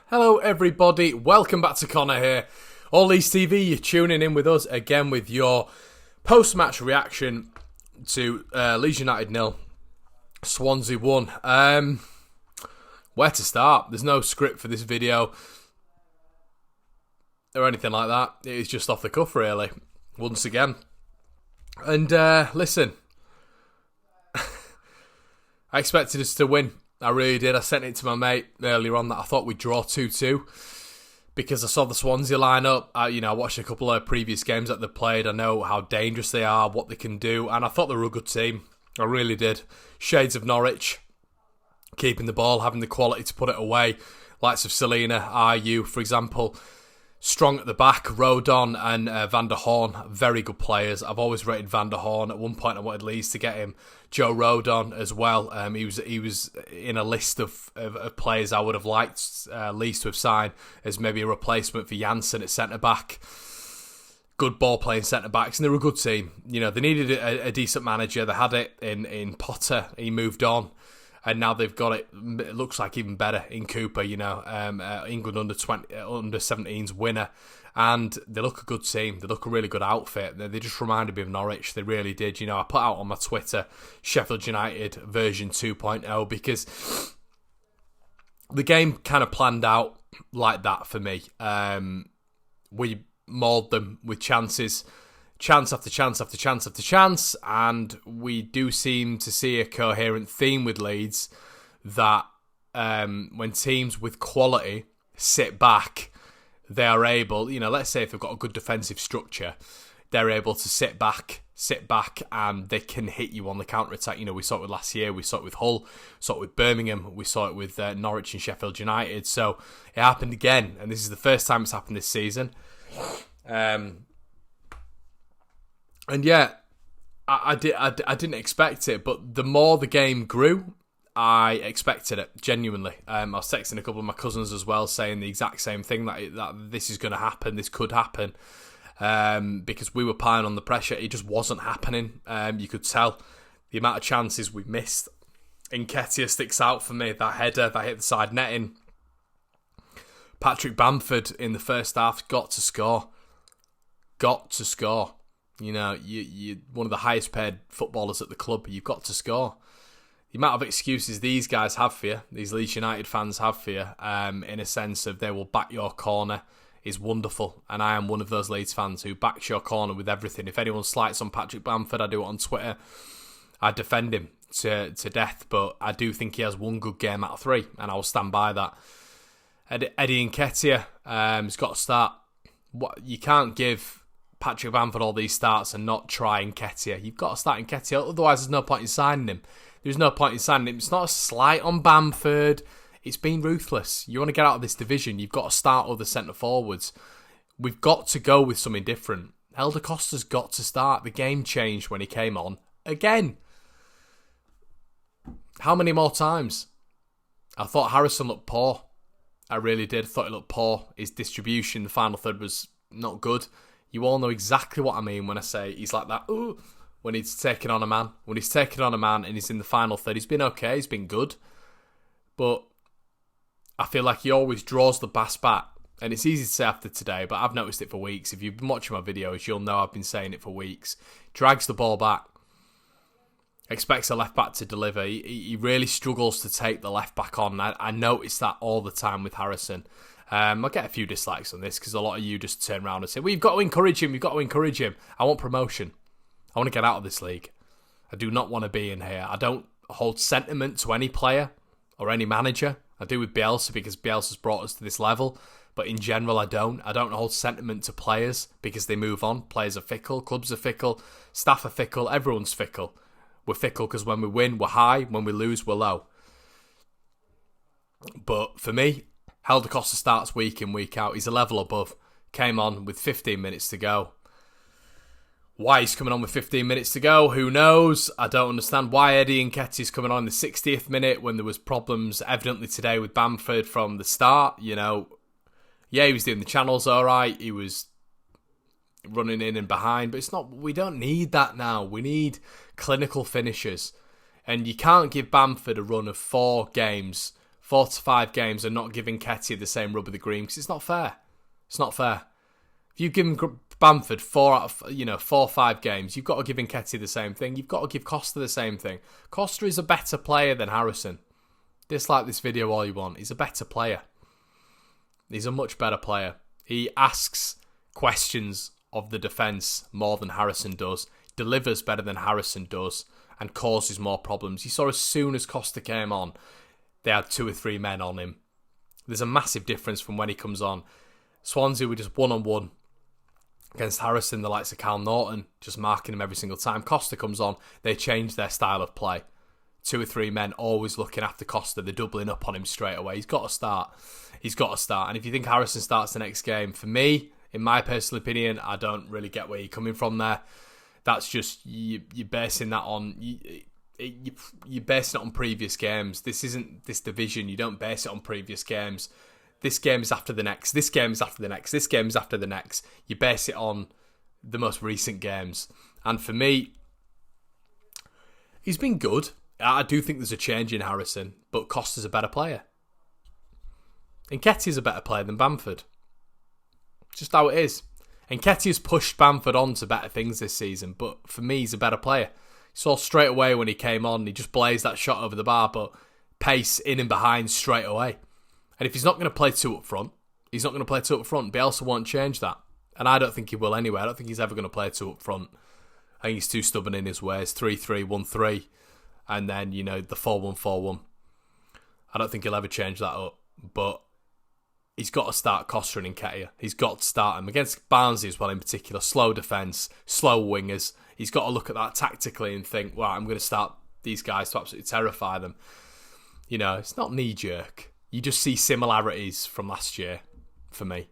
Hello everybody, welcome back to Connor here. All Leeds TV, you're tuning in with us again with your post-match reaction to Leeds United 0, Swansea 1. Where to start? There's no script for this video or anything like that. It is just off the cuff really, once again. And listen, I expected us to win. I really did. I sent it to my mate earlier on that I thought we'd draw 2-2 because I saw the Swansea lineup. I watched a couple of previous games that they've played. I know how dangerous they are, what they can do, and I thought they were a good team. I really did. Shades of Norwich, keeping the ball, having the quality to put it away. Likes of Selena, RU, for example. Strong at the back, Rodon and Van der Horn, very good players. I've always rated Van der Horn. At one point I wanted Leeds to get him. Joe Rodon as well. He was in a list of players I would have liked Leeds to have signed as maybe a replacement for Janssen at centre-back. Good ball-playing centre-backs, and they were a good team. You know, they needed a decent manager. They had it in Potter. He moved on. And now they've got it looks like even better in Cooper, England under 17's winner. And they look a good team. They look a really good outfit. They just reminded me of Norwich. They really did. I put out on my Twitter Sheffield United version 2.0 because the game kind of planned out like that for me. We mauled them with chances. Chance after chance after chance after chance, and we do seem to see a coherent theme with Leeds that when teams with quality sit back, they are able, let's say if they've got a good defensive structure, they're able to sit back and they can hit you on the counter-attack. We saw it with last year, we saw it with Hull, we saw it with Birmingham, we saw it with Norwich and Sheffield United, so it happened again, and this is the first time it's happened this season. And yeah, I didn't expect it, but the more the game grew, I expected it, genuinely. I was texting a couple of my cousins as well, saying the exact same thing, that this is going to happen, this could happen, because we were piling on the pressure. It just wasn't happening. You could tell the amount of chances we missed. Nketiah sticks out for me, that header that hit the side netting. Patrick Bamford in the first half got to score. You're one of the highest paid footballers at the club. You've got to score. The amount of excuses these guys have for you, these Leeds United fans have for you, in a sense of they will back your corner, is wonderful. And I am one of those Leeds fans who backs your corner with everything. If anyone slights on Patrick Bamford, I do it on Twitter. I defend him to death, but I do think he has one good game out of 3, and I will stand by that. Eddie Nketiah has got to start. You can't give Patrick Bamford all these starts and not try Nketiah. You've got to start Nketiah, otherwise there's no point in signing him. There's no point in signing him. It's not a slight on Bamford. It's been ruthless. You want to get out of this division, you've got to start other centre-forwards. We've got to go with something different. Helder Costa's got to start. The game changed when he came on. Again. How many more times? I thought Harrison looked poor. I really did. I thought he looked poor. His distribution, the final third, was not good. You all know exactly what I mean when I say he's like that. Ooh, when he's taking on a man. When he's taking on a man and he's in the final third, he's been okay, he's been good. But I feel like he always draws the pass back. And it's easy to say after today, but I've noticed it for weeks. If you've been watching my videos, you'll know I've been saying it for weeks. Drags the ball back. Expects a left back to deliver. He really struggles to take the left back on. I notice that all the time with Harrison. I'll get a few dislikes on this because a lot of you just turn around and say, we've got to encourage him, I want promotion. I want to get out of this league. I do not want to be in here. I don't hold sentiment to any player or any manager. I do with Bielsa because Bielsa's brought us to this level. But in general, I don't. I don't hold sentiment to players because they move on. Players are fickle, clubs are fickle, staff are fickle, everyone's fickle. We're fickle because when we win, we're high. When we lose, we're low. But for me, Helder Costa starts week in, week out. He's a level above. Came on with 15 minutes to go. Why he's coming on with 15 minutes to go, who knows? I don't understand why Eddie Nketiah's coming on in the 60th minute when there was problems evidently today with Bamford from the start. Yeah, he was doing the channels all right. He was running in and behind, but it's not. We don't need that now. We need clinical finishers. And you can't give Bamford a run of 4 games, 4 to 5 games and not giving Ketty the same rub of the green, because it's not fair. It's not fair. If you give Bamford 4 or 5 games, you've got to give Nketiah the same thing. You've got to give Costa the same thing. Costa is a better player than Harrison. Dislike this video all you want. He's a better player. He's a much better player. He asks questions of the defence more than Harrison does, delivers better than Harrison does, and causes more problems. You saw as soon as Costa came on, they had 2 or 3 men on him. There's a massive difference from when he comes on. Swansea were just one-on-one against Harrison, the likes of Cal Norton, just marking him every single time. Costa comes on, they change their style of play. 2 or 3 men always looking after Costa. They're doubling up on him straight away. He's got to start. He's got to start. And if you think Harrison starts the next game, for me, in my personal opinion, I don't really get where you're coming from there. That's just, you're basing that on... You're basing it on previous games. This isn't this division. You don't base it on previous games. This game is after the next. This game is after the next. This game is after the next. You base it on the most recent games. And for me, he's been good. I do think there's a change in Harrison, but Costa's a better player. Nketiah's a better player than Bamford. Just how it is. Nketiah's pushed Bamford on to better things this season, but for me, he's a better player. You saw straight away when he came on, he just blazed that shot over the bar, but pace in and behind straight away. And if he's not going to play 2 up front, he's not going to play 2 up front. Bielsa won't change that. And I don't think he will anyway. I don't think he's ever going to play 2 up front. I think he's too stubborn in his ways. 3-3-1-3. And then, the 4-1-4-1. I don't think he'll ever change that up. But he's got to start Costa and Nketiah. He's got to start him. Against Barnsley as well in particular. Slow defence, slow wingers. He's got to look at that tactically and think, well, I'm going to start these guys to absolutely terrify them. It's not knee-jerk. You just see similarities from last year, for me.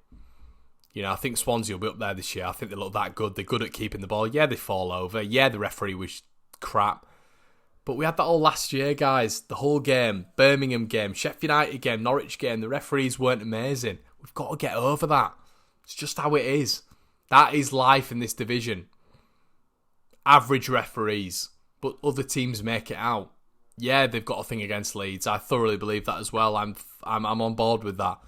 I think Swansea will be up there this year. I think they look that good. They're good at keeping the ball. Yeah, they fall over. Yeah, the referee was crap. But we had that all last year, guys. The whole game. Birmingham game. Sheffield United game. Norwich game. The referees weren't amazing. We've got to get over that. It's just how it is. That is life in this division. Average referees. But other teams make it out. Yeah, they've got a thing against Leeds. I thoroughly believe that as well. I'm on board with that.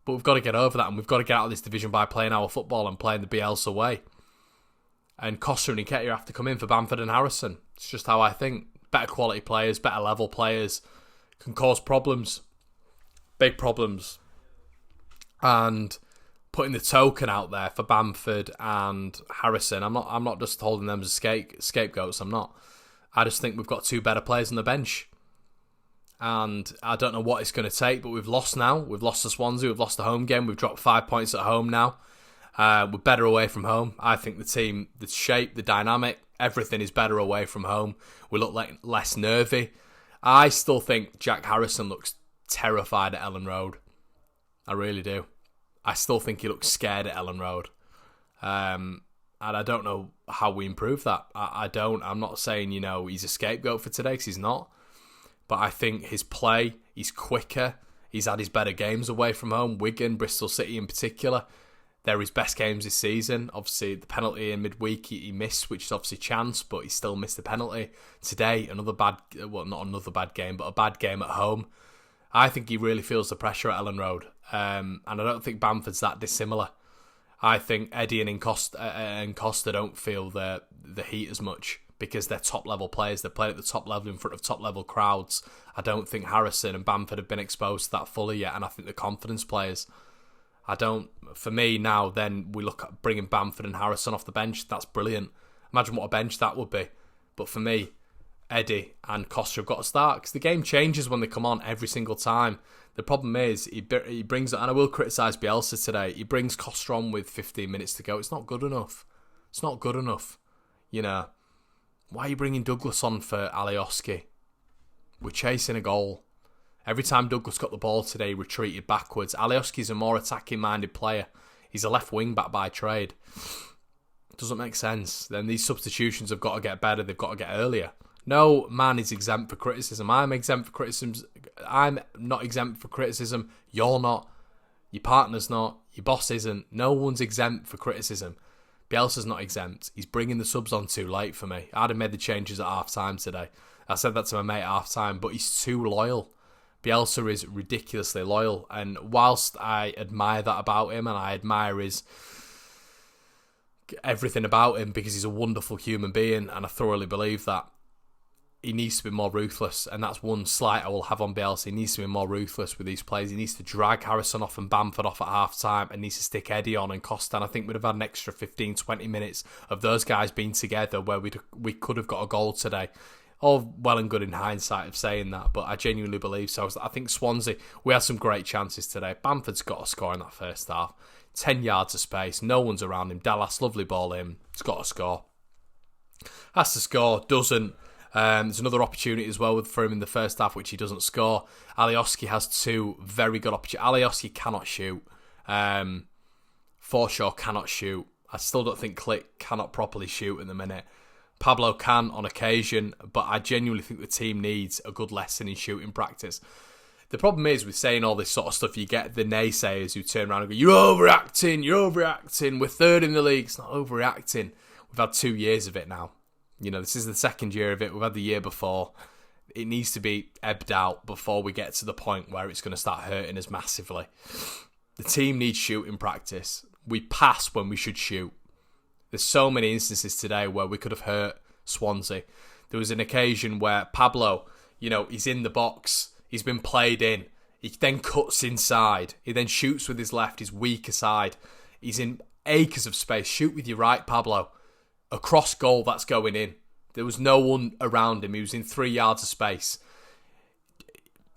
But we've got to get over that, and we've got to get out of this division by playing our football and playing the Bielsa way. And Costa and Nketiah have to come in for Bamford and Harrison. It's just how I think. Better quality players, better level players can cause problems. Big problems. And putting the token out there for Bamford and Harrison, I'm not just holding them as scapegoats. I'm not. I just think we've got 2 better players on the bench. And I don't know what it's going to take, but we've lost now. We've lost to Swansea. We've lost the home game. We've dropped 5 points at home now. We're better away from home. I think the team, the shape, the dynamic, everything is better away from home. We look less nervy. I still think Jack Harrison looks terrified at Ellen Road. I really do. I still think he looks scared at Ellen Road. And I don't know how we improve that. I don't. I'm not saying, he's a scapegoat for today, because he's not. But I think his play, he's quicker. He's had his better games away from home. Wigan, Bristol City in particular. They're his best games this season. Obviously, the penalty in midweek he missed, which is obviously chance, but he still missed the penalty. Today, not another bad game, but a bad game at home. I think he really feels the pressure at Ellen Road. And I don't think Bamford's that dissimilar. I think Eddie and Costa don't feel the heat as much because they're top-level players. They play at the top level in front of top-level crowds. I don't think Harrison and Bamford have been exposed to that fully yet, and I think the confidence players... For me now, then we look at bringing Bamford and Harrison off the bench. That's brilliant. Imagine what a bench that would be. But for me, Eddie and Costa have got to start because the game changes when they come on every single time. The problem is he brings, and I will criticise Bielsa today, he brings Costa on with 15 minutes to go. It's not good enough. It's not good enough. Why are you bringing Douglas on for Alioski? We're chasing a goal. Every time Douglas got the ball today, he retreated backwards. Alioski's a more attacking-minded player. He's a left wing-back by trade. It doesn't make sense. Then these substitutions have got to get better. They've got to get earlier. No man is exempt for criticism. I'm exempt for criticism. I'm not exempt for criticism. You're not. Your partner's not. Your boss isn't. No one's exempt for criticism. Bielsa's not exempt. He's bringing the subs on too late for me. I'd have made the changes at half-time today. I said that to my mate at half-time, but he's too loyal. Bielsa is ridiculously loyal, and whilst I admire that about him, and I admire his everything about him because he's a wonderful human being, and I thoroughly believe that, he needs to be more ruthless, and that's one slight I will have on Bielsa. He needs to be more ruthless with these players. He needs to drag Harrison off and Bamford off at half-time, and needs to stick Eddie on and Costa. And I think we'd have had an extra 15, 20 minutes of those guys being together where we could have got a goal today. All well and good in hindsight of saying that, but I genuinely believe so. I think Swansea, we had some great chances today. Bamford's got a score in that first half. 10 yards of space, no one's around him. Dallas, lovely ball in. He's got a score. Has to score, doesn't. There's another opportunity as well for him in the first half, which he doesn't score. Alioski has two very good opportunities. Alioski cannot shoot. Forshaw cannot shoot. I still don't think Click cannot properly shoot in the minute. Pablo can on occasion, but I genuinely think the team needs a good lesson in shooting practice. The problem is with saying all this sort of stuff, you get the naysayers who turn around and go, you're overreacting, we're third in the league. It's not overreacting. We've had 2 years of it now. You know, this is the second year of it. We've had the year before. It needs to be ebbed out before we get to the point where it's going to start hurting us massively. The team needs shooting practice. We pass when we should shoot. There's so many instances today where we could have hurt Swansea. There was an occasion where Pablo, you know, he's in the box. He's been played in. He then cuts inside. He then shoots with his left, his weaker side. He's in acres of space. Shoot with your right, Pablo. Across goal, that's going in. There was no one around him. He was in 3 yards of space.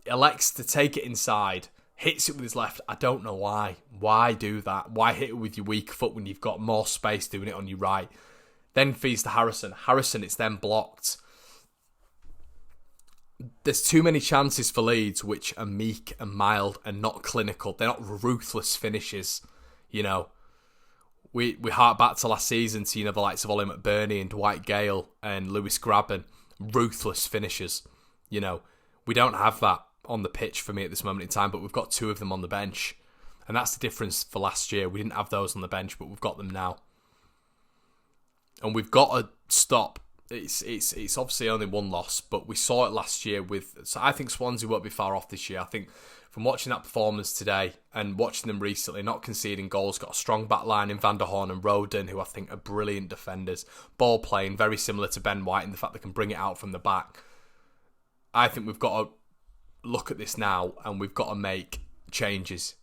Elects to take it inside. Hits it with his left. I don't know why. Why do that? Why hit it with your weak foot when you've got more space doing it on your right? Then feeds to Harrison. Harrison, it's then blocked. There's too many chances for Leeds which are meek and mild and not clinical. They're not ruthless finishes, you know. We hark back to last season to, you know, the likes of Ollie McBurney and Dwight Gale and Lewis Grabban. Ruthless finishers. You know, we don't have that on the pitch for me at this moment in time, but we've got two of them on the bench. And that's the difference for last year. We didn't have those on the bench, but we've got them now. And we've got to stop. It's obviously only one loss, but we saw it last year with... So I think Swansea won't be far off this year. I think from watching that performance today and watching them recently, not conceding goals, got a strong back line in Van der Horn and Roden, who I think are brilliant defenders. Ball playing, very similar to Ben White in the fact they can bring it out from the back. I think we've got to look at this now and we've got to make changes,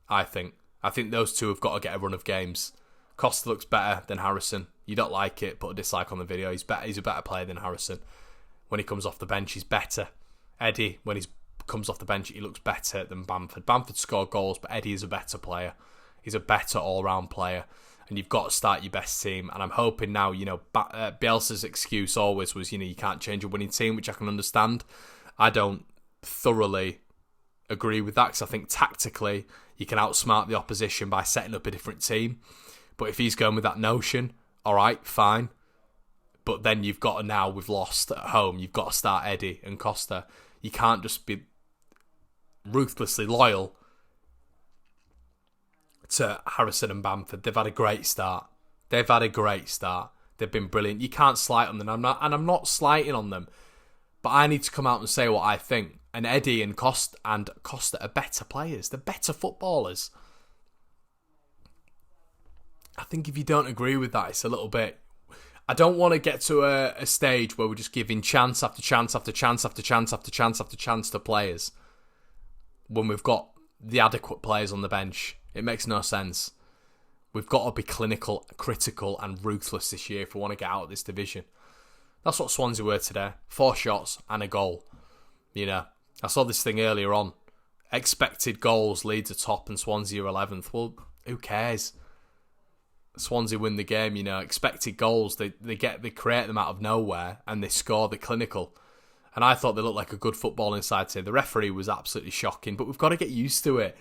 I think. I think those two have got to get a run of games. Costa looks better than Harrison. You don't like it, put a dislike on the video. He's a better player than Harrison. When he comes off the bench, he's better. Eddie, when he comes off the bench, he looks better than Bamford. Bamford scored goals, but Eddie is a better player. He's a better all-round player. And you've got to start your best team. And I'm hoping now, you know, Bielsa's excuse always was, you know, you can't change a winning team, which I can understand. I don't thoroughly agree with that because I think tactically you can outsmart the opposition by setting up a different team. But if he's going with that notion, all right, fine. But then you've got to now, we've lost at home, you've got to start Eddie and Costa. You can't just be ruthlessly loyal to Harrison and Bamford. They've had a great start. They've been brilliant. You can't slight on them. I'm not slighting on them. But I need to come out and say what I think. And Eddie and Costa are better players. They're better footballers. I think if you don't agree with that, it's a little bit... I don't want to get to a stage where we're just giving chance after chance after chance after chance after chance after chance to players when we've got the adequate players on the bench. It makes no sense. We've got to be clinical, critical and ruthless this year if we want to get out of this division. That's what Swansea were today. 4 shots and a goal. You know, I saw this thing earlier on. Expected goals, Leeds are top and Swansea are 11th. Well, who cares? Swansea win the game, you know. Expected goals, they create them out of nowhere and they score. They're clinical. And I thought they looked like a good footballing side today. The referee was absolutely shocking, but we've got to get used to it.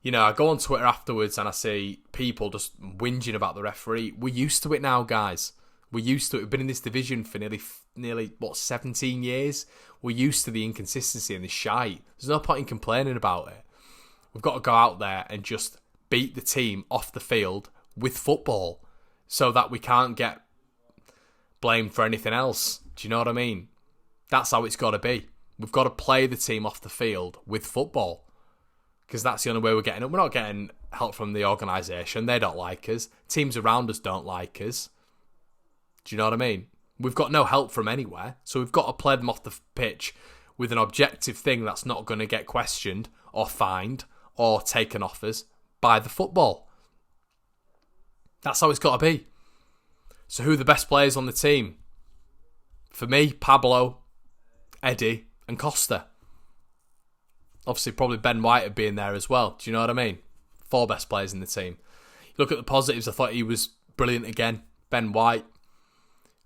You know, I go on Twitter afterwards and I see people just whinging about the referee. We're used to it now, guys. We're used to it. We've been in this division for nearly 17 years. We're used to the inconsistency and the shite. There's no point in complaining about it. We've got to go out there and just beat the team off the field with football so that we can't get blamed for anything else. Do you know what I mean? That's how it's got to be. We've got to play the team off the field with football, because that's the only way we're getting it. We're not getting help from the organisation. They don't like us. Teams around us don't like us. Do you know what I mean? We've got no help from anywhere, so we've got to play them off the pitch with an objective thing that's not going to get questioned or fined or taken off us by the football. That's how it's got to be. So who are the best players on the team? For me, Pablo, Eddie and Costa. Obviously, probably Ben White would be in there as well. Do you know what I mean? 4 best players in the team. Look at the positives. I thought he was brilliant again. Ben White.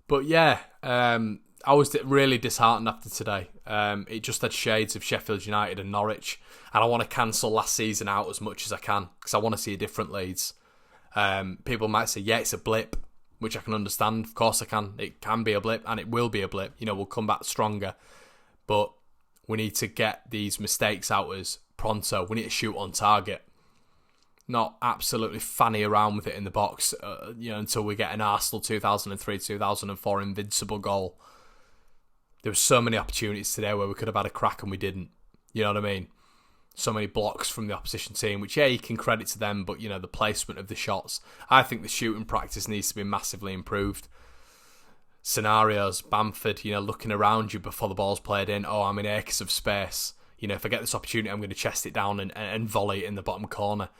But yeah, I was really disheartened after today. It just had shades of Sheffield United and Norwich. And I want to cancel last season out as much as I can, because I want to see a different Leeds. People might say, yeah, it's a blip, which I can understand. Of course I can. It can be a blip, and it will be a blip. You know, we'll come back stronger. But we need to get these mistakes out as pronto. We need to shoot on target. Not absolutely fanny around with it in the box, until we get an Arsenal 2003-2004 invincible goal. There were so many opportunities today where we could have had a crack and we didn't. You know what I mean? So many blocks from the opposition team, which, yeah, you can credit to them, but, the placement of the shots. I think the shooting practice needs to be massively improved. Scenarios, Bamford, looking around you before the ball's played in. Oh, I'm in acres of space. If I get this opportunity, I'm going to chest it down and volley it in the bottom corner.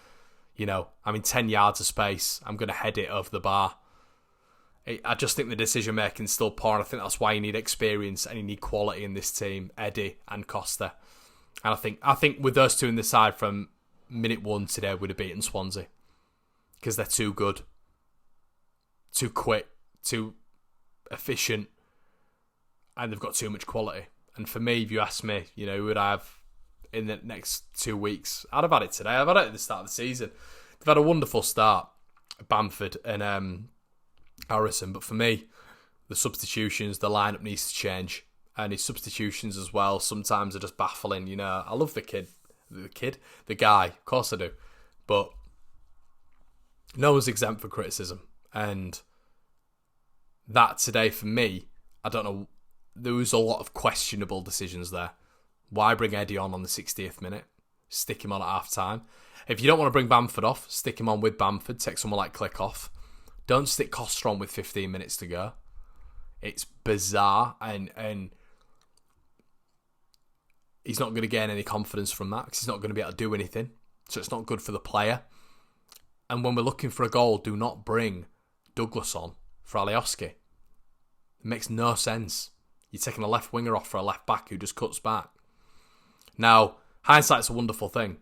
I'm in 10 yards of space. I'm going to head it over the bar. I just think the decision making is still poor, and I think that's why you need experience and you need quality in this team, Eddie and Costa. And I think with those two in the side from minute 1 today, we'd have beaten Swansea, because they're too good, too quick, too efficient, and they've got too much quality. And for me, if you ask me, who would I have in the next 2 weeks? I'd have had it today. I've had it at the start of the season. They've had a wonderful start, Bamford and Harrison. But for me, the substitutions, the lineup needs to change. And his substitutions as well sometimes are just baffling. I love the guy. Of course I do. But no one's exempt for criticism. And that today for me, I don't know, there was a lot of questionable decisions there. Why bring Eddie on the 60th minute? Stick him on at half time. If you don't want to bring Bamford off, stick him on with Bamford. Take someone like Click off. Don't stick Costa on with 15 minutes to go. It's bizarre, and he's not going to gain any confidence from that, because he's not going to be able to do anything. So it's not good for the player. And when we're looking for a goal, do not bring Douglas on for Alioski. It makes no sense. You're taking a left winger off for a left back who just cuts back. Now, hindsight's a wonderful thing.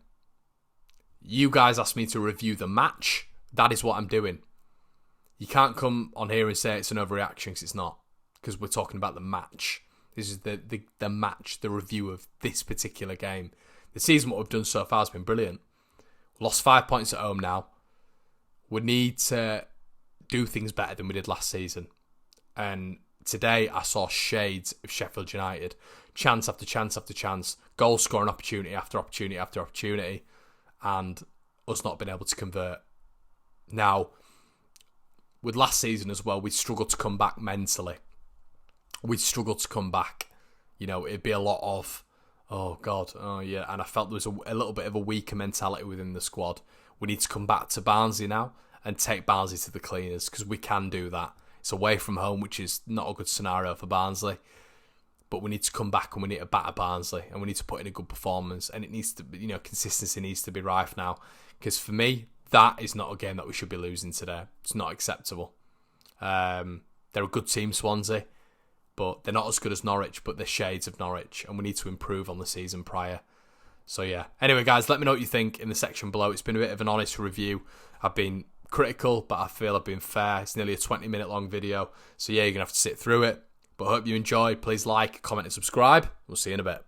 You guys asked me to review the match. That is what I'm doing. You can't come on here and say it's an overreaction, because it's not. Because we're talking about the match. This is the match, the review of this particular game. The season, what we've done so far has been brilliant. We lost 5 points at home now. We need to do things better than we did last season. And today I saw shades of Sheffield United. Chance after chance after chance. Goal scoring opportunity after opportunity after opportunity. And us not being able to convert. Now, with last season as well, we struggled to come back mentally. We'd struggled to come back. It'd be a lot of, oh God, oh yeah. And I felt there was a little bit of a weaker mentality within the squad. We need to come back to Barnsley now and take Barnsley to the cleaners, because we can do that. It's away from home, which is not a good scenario for Barnsley. But we need to come back and we need to batter Barnsley, and we need to put in a good performance. And it needs to be, consistency needs to be rife now. Because for me, that is not a game that we should be losing today. It's not acceptable. They're a good team, Swansea, but they're not as good as Norwich, but they're shades of Norwich, and we need to improve on the season prior. So yeah. Anyway, guys, let me know what you think in the section below. It's been a bit of an honest review. I've been critical, but I feel I've been fair. It's nearly a 20-minute long video, so yeah, you're going to have to sit through it. But I hope you enjoy. Please like, comment and subscribe. We'll see you in a bit.